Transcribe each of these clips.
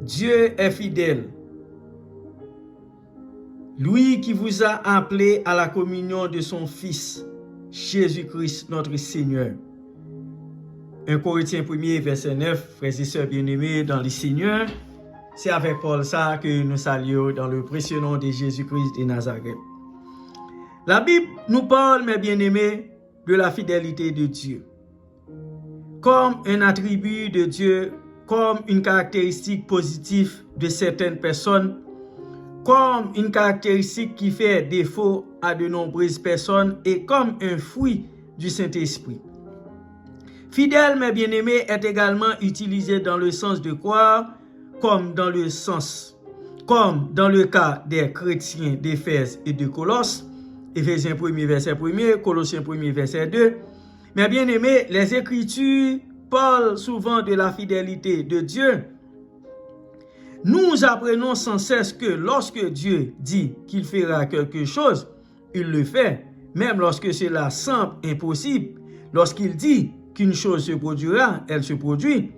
Dieu est fidèle. Lui qui vous a appelé à la communion de son Fils, Jésus-Christ notre Seigneur. 1 Corinthiens 1er, verset 9, frères et sœurs bien-aimés dans le Seigneur, c'est avec Paul ça que nous saluons dans le précieux nom de Jésus-Christ de Nazareth. La Bible nous parle, mes bien-aimés, de la fidélité de Dieu. Comme un attribut de Dieu, comme une caractéristique positive de certaines personnes, comme une caractéristique qui fait défaut à de nombreuses personnes et comme un fruit du Saint-Esprit. Fidèle, mes bien-aimés, est également utilisé dans le sens de croire, comme dans le cas des chrétiens d'Éphèse et de Colosse, Éphésiens 1er verset 1er, Colossiens 1er verset 2. Mes bien-aimés, les Écritures parlent souvent de la fidélité de Dieu. Nous apprenons sans cesse que lorsque Dieu dit qu'il fera quelque chose, il le fait, même lorsque cela semble impossible. Lorsqu'il dit qu'une chose se produira, elle se produit.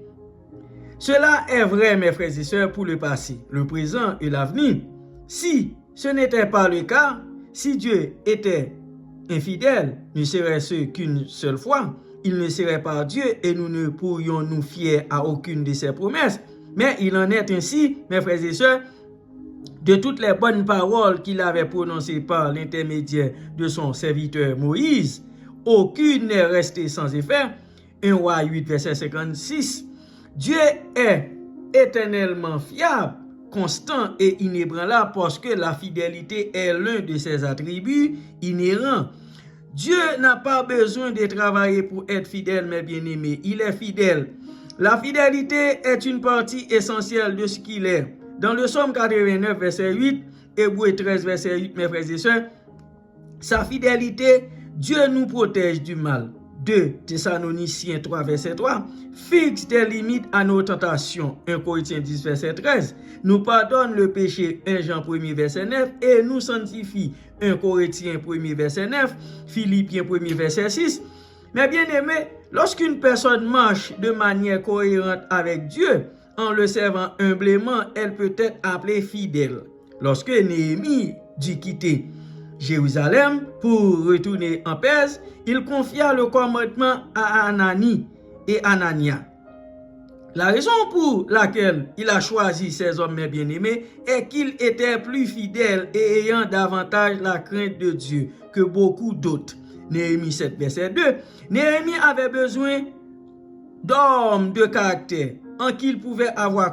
Cela est vrai, mes frères et sœurs, pour le passé, le présent et l'avenir. Si ce n'était pas le cas, si Dieu était infidèle, ne serait-ce qu'une seule fois, il ne serait pas Dieu et nous ne pourrions nous fier à aucune de ses promesses. Mais il en est ainsi, mes frères et sœurs, de toutes les bonnes paroles qu'il avait prononcées par l'intermédiaire de son serviteur Moïse, aucune n'est restée sans effet. 1 Roi 8, verset 56. Dieu est éternellement fiable, constant et inébranlable parce que la fidélité est l'un de ses attributs inhérents. Dieu n'a pas besoin de travailler pour être fidèle, mes bien-aimés. Il est fidèle. La fidélité est une partie essentielle de ce qu'il est. Dans le Psaume 89, verset 8, Hébreux 13, verset 8, mes frères et sœurs, sa fidélité, Dieu nous protège du mal. 2 Thessaloniciens 3, verset 3, fixe des limites à nos tentations. 1 Corinthiens 10, verset 13, nous pardonne le péché. 1 Jean 1, verset 9, et nous sanctifie. 1 Corinthiens 1, verset 9, Philippiens 1, verset 6. Mais bien aimé, lorsqu'une personne marche de manière cohérente avec Dieu, en le servant humblement, elle peut être appelée fidèle. Lorsque Néhémie dut quitter Jérusalem pour retourner en Perse, il confia le commandement à Anani et Anania. La raison pour laquelle il a choisi ces hommes bien-aimés est qu'ils étaient plus fidèles et ayant davantage la crainte de Dieu que beaucoup d'autres. Néhémie 7, verset 2. Néhémie avait besoin d'hommes de caractère en qui il pouvait avoir